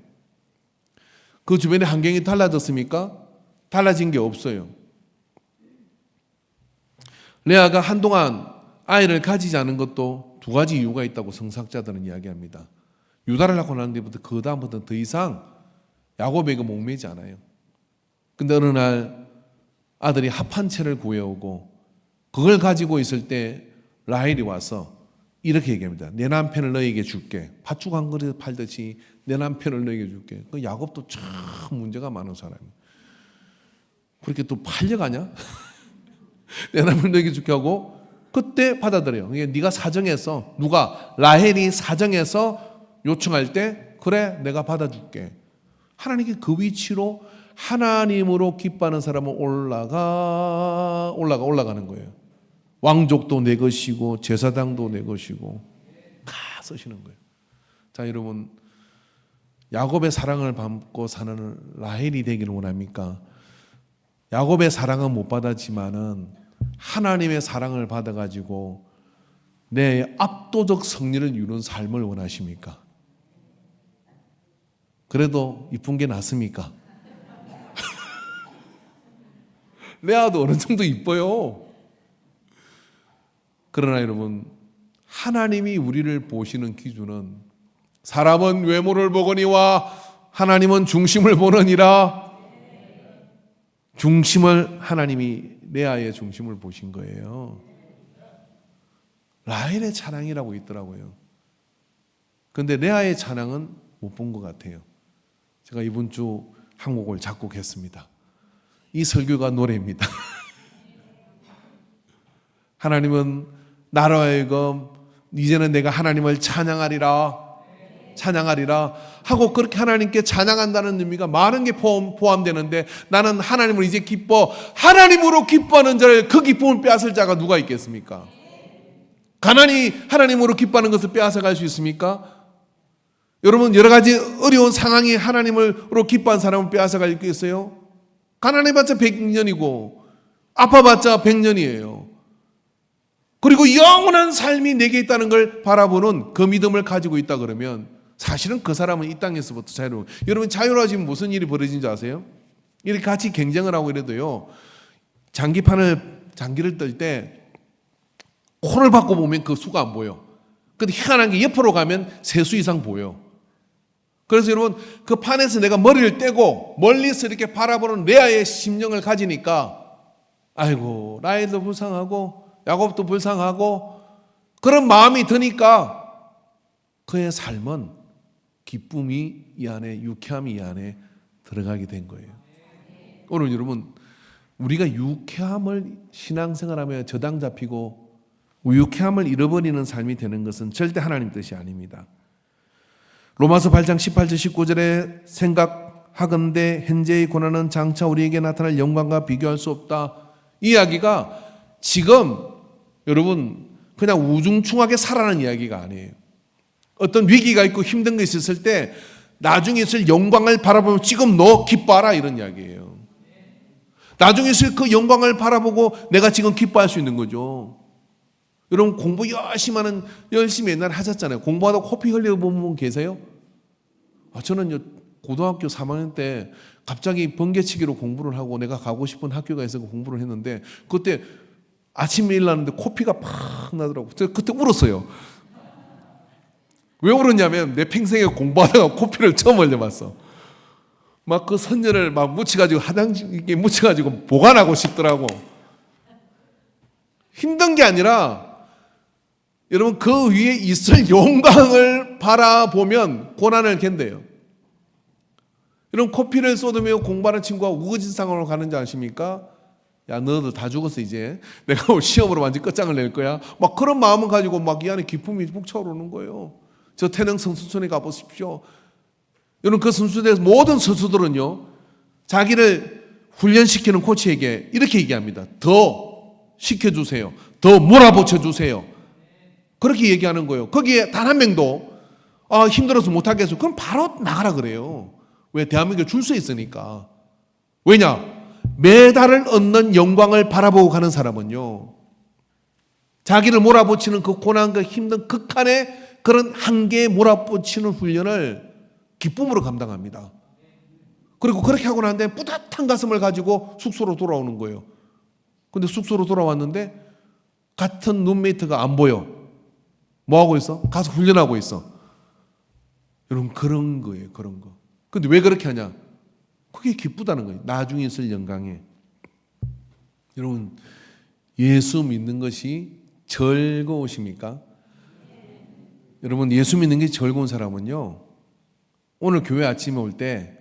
그 주변의 환경이 달라졌습니까? 달라진 게 없어요. 레아가 한동안 아이를 가지지 않은 것도 두 가지 이유가 있다고 성사학자들은 이야기합니다. 유다를 낳고 난 뒤부터 그 다음부터는 더 이상 야곱에게 목매지 않아요. 근데 어느 날 아들이 합한 채를 구해오고 그걸 가지고 있을 때 라헬이 와서 이렇게 얘기합니다. 내 남편을 너에게 줄게. 팥죽 한 그릇 팔듯이 내 남편을 너에게 줄게. 그 야곱도 참 문제가 많은 사람이에요. 그렇게 또 팔려가냐? 내 남편을 너에게 줄게 하고 그때 받아들여요. 네가 사정해서, 누가? 라헬이 사정해서 요청할 때 그래 내가 받아줄게. 하나님께 그 위치로 하나님으로 기뻐하는 사람은 올라가는 거예요. 왕족도 내 것이고 제사장도 내 것이고 다 쓰시는 거예요. 자, 여러분, 야곱의 사랑을 받고 사는 라헬이 되기를 원합니까? 야곱의 사랑은 못 받았지만은 하나님의 사랑을 받아가지고 내 압도적 승리를 이루는 삶을 원하십니까? 그래도 이쁜 게 낫습니까? 레아도 어느 정도 이뻐요. 그러나 여러분, 하나님이 우리를 보시는 기준은 사람은 외모를 보거니와 하나님은 중심을 보느니라. 중심을 하나님이 레아의 중심을 보신 거예요. 라헬의 찬양이라고 있더라고요. 그런데 레아의 찬양은 못 본 것 같아요. 제가 이번 주 한 곡을 작곡했습니다. 이 설교가 노래입니다. 하나님은 나로 하여금 이제는 내가 하나님을 찬양하리라 하고 그렇게 하나님께 찬양한다는 의미가 많은 게 포함되는데 나는 하나님을 이제 하나님으로 기뻐하는 자를 그 기쁨을 빼앗을 자가 누가 있겠습니까? 가난이 하나님으로 기뻐하는 것을 빼앗아갈 수 있습니까? 여러분, 여러 가지 어려운 상황이 하나님으로 기뻐한 사람을 빼앗아갈 수 있겠어요? 가난해봤자 100년이고 아파봤자 100년이에요. 그리고 영원한 삶이 내게 있다는 걸 바라보는 그 믿음을 가지고 있다 그러면 사실은 그 사람은 이 땅에서부터 자유로워. 여러분, 자유로워지면 무슨 일이 벌어진 줄 아세요? 이렇게 같이 경쟁을 하고 이래도요, 장기를 뜰 때 코를 바꿔 보면 그 수가 안 보여. 근데 희한한 게 옆으로 가면 3수 이상 보여. 그래서 여러분, 그 판에서 내가 머리를 떼고 멀리서 이렇게 바라보는 레아의 심령을 가지니까 아이고, 라헬도 불쌍하고 야곱도 불쌍하고 그런 마음이 드니까 그의 삶은 기쁨이 이 안에, 유쾌함이 이 안에 들어가게 된 거예요. 오늘 여러분, 우리가 유쾌함을 신앙생활하며 저당 잡히고 유쾌함을 잃어버리는 삶이 되는 것은 절대 하나님 뜻이 아닙니다. 로마서 8장 18절 19절에 생각하건대 현재의 고난은 장차 우리에게 나타날 영광과 비교할 수 없다. 이 이야기가 지금 여러분 그냥 우중충하게 살아가는 이야기가 아니에요. 어떤 위기가 있고 힘든 것이 있을 때 나중에 있을 영광을 바라보면 지금 너 기뻐하라, 이런 이야기예요. 나중에 있을 그 영광을 바라보고 내가 지금 기뻐할 수 있는 거죠. 여러분 공부 열심히 옛날에 하셨잖아요. 공부하다가 코피 흘려본 분 계세요? 저는 고등학교 3학년 때 갑자기 번개치기로 공부를 하고 내가 가고 싶은 학교가 있어서 공부를 했는데 그때 아침에 일어났는데 코피가 팍 나더라고요. 그때 울었어요. 왜 울었냐면 내 평생에 공부하다가 코피를 처음 흘려봤어. 막 그 선녀를 막 묻혀가지고 화장실에 묻혀가지고 보관하고 싶더라고. 힘든 게 아니라 여러분 그 위에 있을 영광을 바라보면 고난을 견뎌요. 여러분 코피를 쏟으며 공부하는 친구가 우거진상으로 가는 줄 아십니까? 야 너희들 다 죽었어 이제. 내가 시험으로 완전 끝장을 낼 거야. 막 그런 마음을 가지고 막 이 안에 기쁨이 푹 차오르는 거예요. 저 태릉 선수촌에 가보십시오. 여러분 그 선수들에서 모든 선수들은요 자기를 훈련시키는 코치에게 이렇게 얘기합니다. 더 시켜주세요. 더 몰아붙여주세요. 그렇게 얘기하는 거예요. 거기에 단 한 명도 힘들어서 못하겠어. 그럼 바로 나가라 그래요. 왜? 대한민국에 줄 수 있으니까. 왜냐? 메달을 얻는 영광을 바라보고 가는 사람은요 자기를 몰아붙이는 그 고난과 힘든 극한의 그런 한계에 몰아붙이는 훈련을 기쁨으로 감당합니다. 그리고 그렇게 하고 난 다음에 뿌듯한 가슴을 가지고 숙소로 돌아오는 거예요. 근데 숙소로 돌아왔는데 같은 룸메이트가 안 보여. 뭐 하고 있어? 가서 훈련하고 있어. 여러분 그런 거예요. 그런 거. 근데 왜 그렇게 하냐? 그게 기쁘다는 거예요. 나중에 있을 영광에. 여러분 예수 믿는 것이 즐거우십니까? 여러분 예수 믿는 게 즐거운 사람은요 오늘 교회 아침에 올 때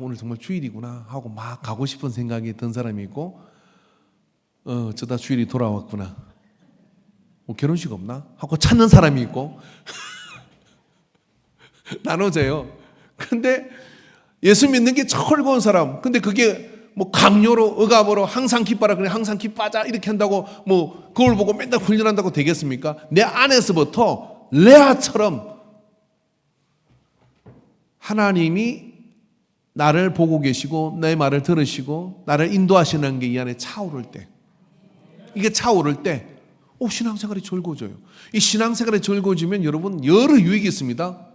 오늘 정말 주일이구나 하고 막 가고 싶은 생각이 든 사람이 있고 저다 주일이 돌아왔구나 결혼식 없나? 하고 찾는 사람이 있고 나눠져요. 근데 예수 믿는 게 즐거운 사람, 근데 그게 뭐 강요로 억압으로 항상 기뻐라 그래 항상 기뻐하자 이렇게 한다고 뭐 그걸 보고 맨날 훈련한다고 되겠습니까? 내 안에서부터 레아처럼 하나님이 나를 보고 계시고 내 말을 들으시고 나를 인도하시는 게 이 안에 차오를 때, 이게 차오를 때 신앙생활이 즐거워져요. 이 신앙생활이 즐거워지면 여러분 여러 유익이 있습니다.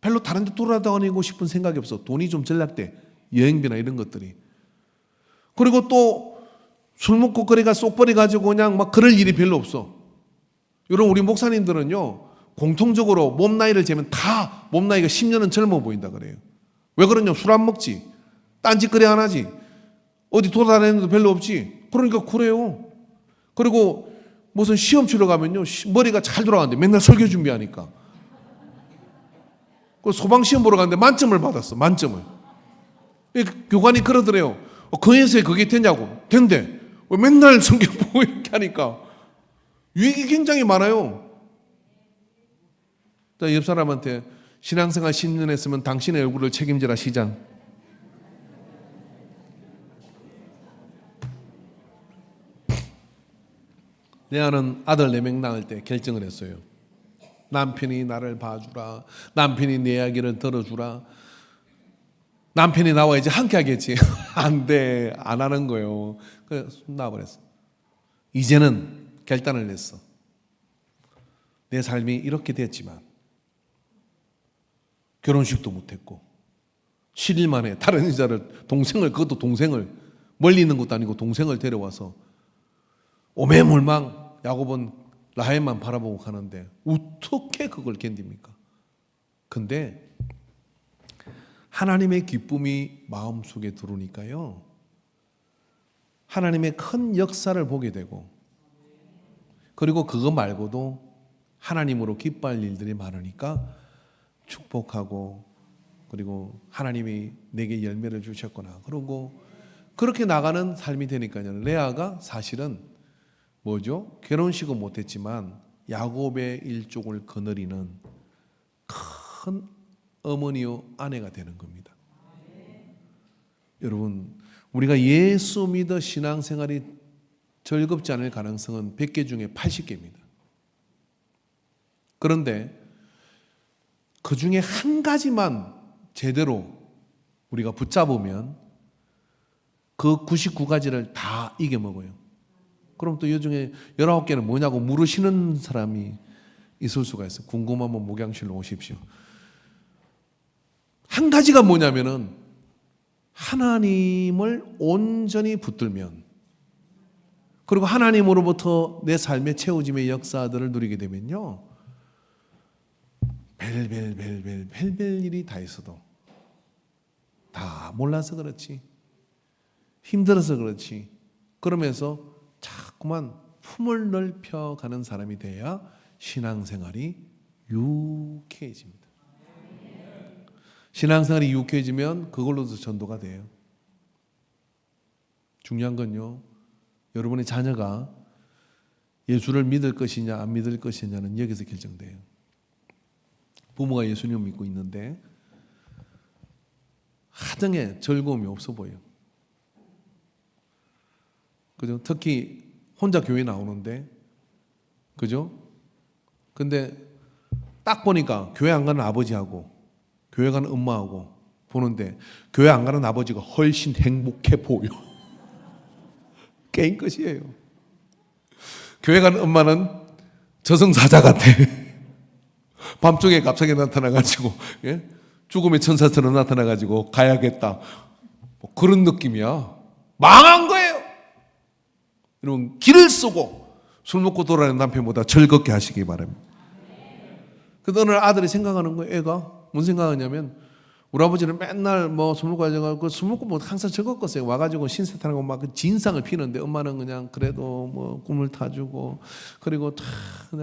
별로 다른 데 돌아다니고 싶은 생각이 없어. 돈이 좀 전락돼. 여행비나 이런 것들이. 그리고 또 술 먹고 거리가 쏙버리 가지고 그냥 막 그럴 일이 별로 없어. 여러분 우리 목사님들은요 공통적으로 몸 나이를 재면 다 몸 나이가 10년은 젊어 보인다 그래요. 왜 그러냐? 술 안 먹지, 딴짓거리 안 하지, 어디 돌아다니는 데도 별로 없지. 그러니까 그래요. 그리고 무슨 시험 치러 가면요 머리가 잘 돌아가는데 맨날 설교 준비하니까. 그 소방시험 보러 갔는데 만점을 받았어. 만점을. 교관이 그러더래요. 그 회사에 그게 되냐고. 된대. 왜 맨날 성경 보고 이렇게 하니까. 유익이 굉장히 많아요. 옆 사람한테 신앙생활 10년 했으면 당신의 얼굴을 책임지라 시장. 내 아는 아들 4명 낳을 때 결정을 했어요. 남편이 나를 봐주라. 남편이 내 이야기를 들어주라. 남편이 나와 이제 함께 하겠지. 안 돼. 안 하는 거예요. 그래서 놔버렸어. 이제는 결단을 냈어. 내 삶이 이렇게 됐지만 결혼식도 못했고 7일 만에 다른 여자를 그것도 동생을 멀리 있는 것도 아니고 동생을 데려와서 오매몰망 야곱은 라헬만 바라보고 가는데 어떻게 그걸 견딥니까? 근데 하나님의 기쁨이 마음속에 들어오니까요 하나님의 큰 역사를 보게 되고, 그리고 그거 말고도 하나님으로 기뻐할 일들이 많으니까 축복하고 그리고 하나님이 내게 열매를 주셨구나. 그러고 그렇게 나가는 삶이 되니까요. 레아가 사실은 뭐죠? 결혼식은 못했지만 야곱의 일족을 거느리는 큰 어머니요 아내가 되는 겁니다. 여러분, 우리가 예수 믿어 신앙생활이 즐겁지 않을 가능성은 100개 중에 80개입니다. 그런데 그 중에 한 가지만 제대로 우리가 붙잡으면 그 99가지를 다 이겨먹어요. 그럼 또 이 중에 19개는 뭐냐고 물으시는 사람이 있을 수가 있어요. 궁금하면 목양실로 오십시오. 한 가지가 뭐냐면은 하나님을 온전히 붙들면, 그리고 하나님으로부터 내 삶의 채워짐의 역사들을 누리게 되면요, 벨벨 일이 다 있어도 다 몰라서 그렇지, 힘들어서 그렇지, 그러면서 자꾸만 품을 넓혀가는 사람이 돼야 신앙생활이 유쾌해집니다. 신앙생활이 유쾌해지면 그걸로도 전도가 돼요. 중요한 건요, 여러분의 자녀가 예수를 믿을 것이냐 안 믿을 것이냐는 여기서 결정돼요. 부모가 예수님을 믿고 있는데 하등에 즐거움이 없어 보여요. 그죠? 특히 혼자 교회 나오는데, 그죠? 근데 딱 보니까 교회 안 가는 아버지하고 교회 가는 엄마하고 보는데 교회 안 가는 아버지가 훨씬 행복해 보여. 게임 끝이에요. 교회 가는 엄마는 저승사자 같아. 밤중에 갑자기 나타나가지고, 예? 죽음의 천사처럼 나타나가지고 가야겠다, 뭐 그런 느낌이야. 망한 거예요. 여러분, 길을 쓰고 술 먹고 돌아다니는 남편보다 즐겁게 하시기 바랍니다. 그래서 어느 날 아들이 생각하는 거예요. 애가 뭔 생각하냐면, 우리 아버지는 맨날 뭐 술 먹고 가지고 술 먹고 뭐 항상 즐겁겠어요. 와가지고 신세 타는 거 막 진상을 피는데 엄마는 그냥 그래도 뭐 꿈을 타주고, 그리고 다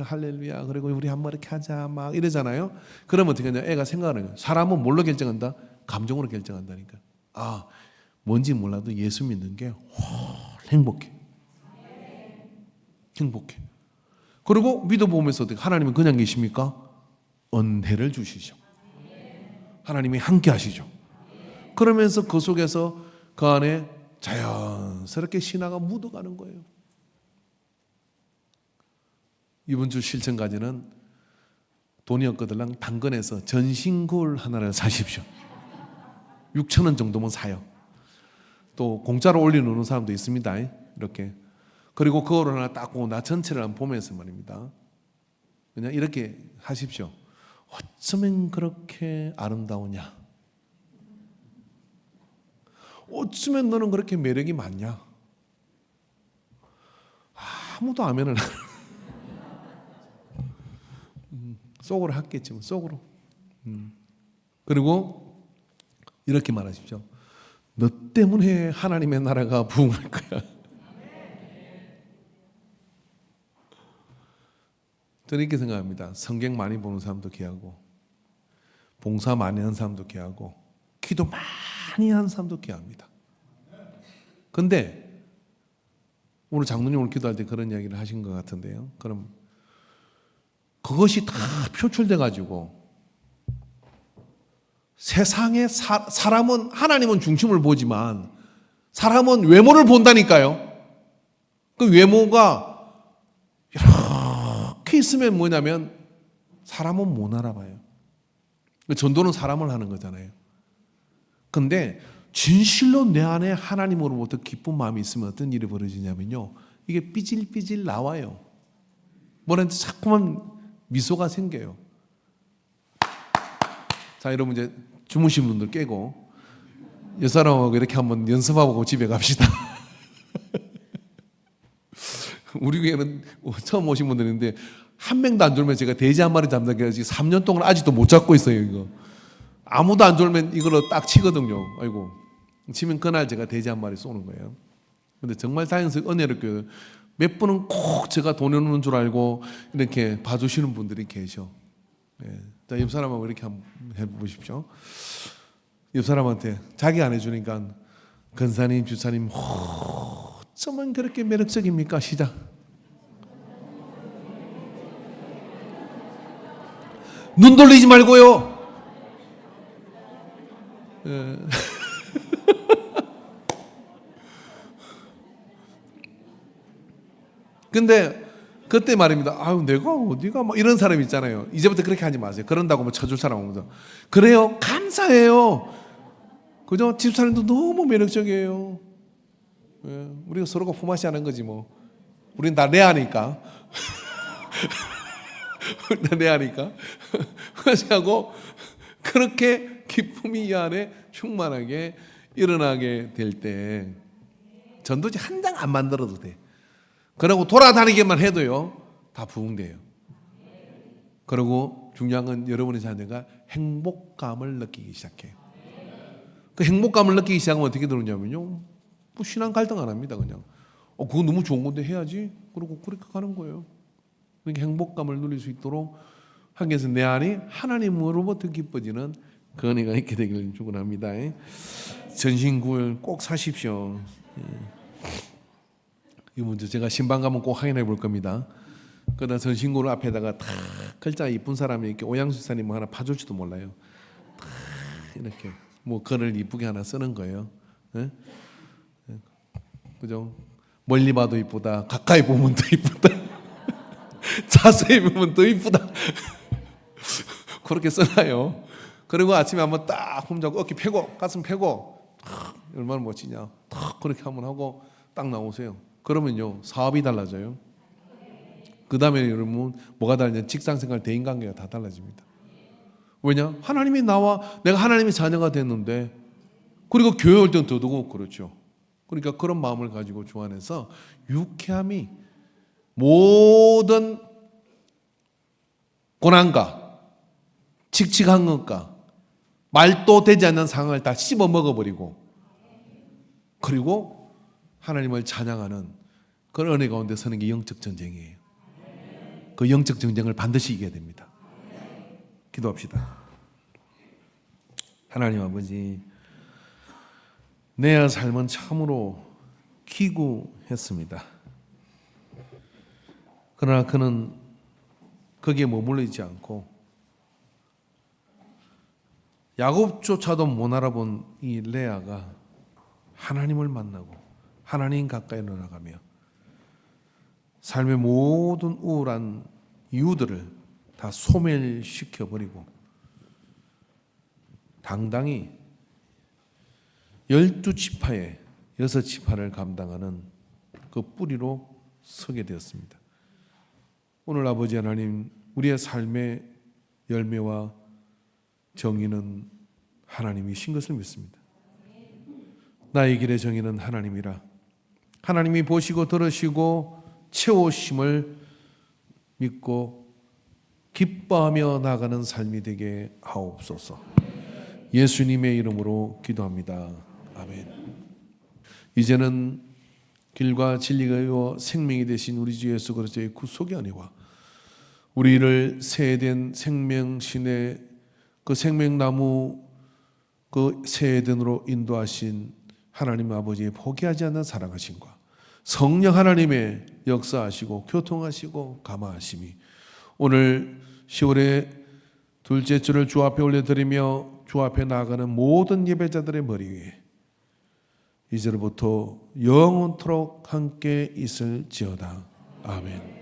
할렐루야, 그리고 우리 한번 이렇게 하자 막 이러잖아요. 그러면 어떻게 하냐, 애가 생각하는 거예요. 사람은 뭘로 결정한다? 감정으로 결정한다니까. 아, 뭔지 몰라도 예수 믿는 게 행복해. 행복해. 그리고 믿어보면서 어떻게, 하나님은 그냥 계십니까? 은혜를 주시죠. 하나님이 함께 하시죠. 그러면서 그 속에서 그 안에 자연스럽게 신화가 묻어가는 거예요. 이번 주 실천까지는 돈이 없거들랑 당근에서 전신굴 하나를 사십시오. 6,000원 정도면 사요. 또 공짜로 올려놓는 사람도 있습니다. 이렇게. 그리고 그거를 하나 닦고 나 전체를 한번 보면서 말입니다. 그냥 이렇게 하십시오. 어쩌면 그렇게 아름다우냐? 어쩌면 너는 그렇게 매력이 많냐? 아무도 아멘을 안 속으로 했겠지만 속으로. 그리고 이렇게 말하십시오. 너 때문에 하나님의 나라가 부흥할 거야. 저는 이렇게 생각합니다. 성경 많이 보는 사람도 귀하고, 봉사 많이 하는 사람도 귀하고, 기도 많이 하는 사람도 귀합니다. 근데 오늘 장로님 오늘 기도할 때 그런 이야기를 하신 것 같은데요. 그럼 그것이 다 표출돼 가지고 세상에 사람은, 하나님은 중심을 보지만 사람은 외모를 본다니까요. 그 외모가 이렇게 있으면 뭐냐면 사람은 못 알아봐요. 전도는 사람을 하는 거잖아요. 근데 진실로 내 안에 하나님으로부터 기쁜 마음이 있으면 어떤 일이 벌어지냐면요, 이게 삐질삐질 나와요. 뭐라는지 자꾸만 미소가 생겨요. 자, 여러분 이제 주무신 분들 깨고 여사람하고 이렇게 한번 연습하고 집에 갑시다. 우리 교회는 처음 오신 분들인데 한 명도 안 졸면 제가 돼지 한 마리 잡는다고 해서 3년 동안 아직도 못 잡고 있어요. 이거 아무도 안 졸면 이걸로 딱 치거든요. 아이고, 치면 그날 제가 돼지 한 마리 쏘는 거예요. 근데 정말 다행스럽게 은혜롭게 몇 분은 꼭 제가 돈 내놓는 줄 알고 이렇게 봐주시는 분들이 계셔. 예. 자, 옆 사람하고 이렇게 한번 해보십시오. 옆 사람한테 자기 안 해주니까 근사님, 주사님, 어쩌면 그렇게 매력적입니까? 시작. 눈 돌리지 말고요. 예. 근데 그때 말입니다. 아유, 내가 어디가 뭐 이런 사람 있잖아요. 이제부터 그렇게 하지 마세요. 그런다고 뭐 쳐줄 사람 없죠. 그래요, 감사해요. 그죠? 집사람도 너무 매력적이에요. 예. 우리가 서로가 품앗이 하는 거지 뭐. 우린 다 내하니까. 다 내하니까. 하고 그렇게 기쁨이 이 안에 충만하게 일어나게 될 때 전도지 한 장 안 만들어도 돼. 그러고 돌아다니기만 해도요, 다 부흥돼요. 그리고 중요한 건 여러분의 자녀가 행복감을 느끼기 시작해요. 그 행복감을 느끼기 시작하면 어떻게 되느냐면요, 뭐 신앙 갈등 안 합니다. 그냥 그거 너무 좋은 건데 해야지. 그리고 그렇게 가는 거예요. 그러니까 행복감을 누릴 수 있도록 하기 위해서 내 안이 하나님으로부터 기뻐지는 그 은혜가 있게 되기를 축원합니다. 전신구을 꼭 사십시오. 이 문제 제가 신방 가면 꼭 확인해 볼 겁니다. 그러다 전신구를 앞에다가 탁 글자 이쁜 사람이 이렇게 오양수사님 뭐 하나 파줄지도 몰라요. 탁 이렇게 뭐 글을 이쁘게 하나 쓰는 거예요. 네? 그죠? 멀리 봐도 이쁘다. 가까이 보면 더 이쁘다. 자세히 보면 더 이쁘다. 그렇게 써놔요. 그리고 아침에 한번 딱 홈자고 어깨 펴고 가슴 펴고 얼마나 멋지냐. 딱 그렇게 한번 하고 딱 나오세요. 그러면요, 사업이 달라져요. 그 다음에 여러분 뭐가 달라지냐? 직장생활, 대인관계가 다 달라집니다. 왜냐? 하나님이 내가 하나님의 자녀가 됐는데, 그리고 교회 올 때는 더더욱 그렇죠. 그러니까 그런 마음을 가지고 주 안에서 유쾌함이 모든 고난과 칙칙한 것과 말도 되지 않는 상황을 다 씹어 먹어버리고, 그리고 하나님을 찬양하는 그런 은혜 가운데 서는 게 영적 전쟁이에요. 그 영적 전쟁을 반드시 이겨야 됩니다. 기도합시다. 하나님 아버지, 내 삶은 참으로 기구했습니다. 그러나 그는 거기에 머물러 있지 않고 야곱조차도 못 알아본 이 레아가 하나님을 만나고 하나님 가까이 나가며 삶의 모든 우울한 이유들을 다 소멸시켜버리고 당당히 12지파의 6지파를 감당하는 그 뿌리로 서게 되었습니다. 오늘 아버지 하나님, 우리의 삶의 열매와 정의는 하나님이신 것을 믿습니다. 나의 길의 정의는 하나님이라. 하나님이 보시고 들으시고 채우심을 믿고 기뻐하며 나가는 삶이 되게 하옵소서. 예수님의 이름으로 기도합니다. 아멘. 이제는 길과 진리가 생명이 되신 우리 주 예수 그리스도의 구속의 은혜와 우리를 새해된 생명신의 그 생명나무 그 새해된으로 인도하신 하나님 아버지의 포기하지 않는 사랑하심과 성령 하나님의 역사하시고 교통하시고 감화하심이 오늘 10월의 둘째 주를 주 앞에 올려드리며 주 앞에 나아가는 모든 예배자들의 머리 위에 이제로부터 영원토록 함께 있을지어다. 아멘.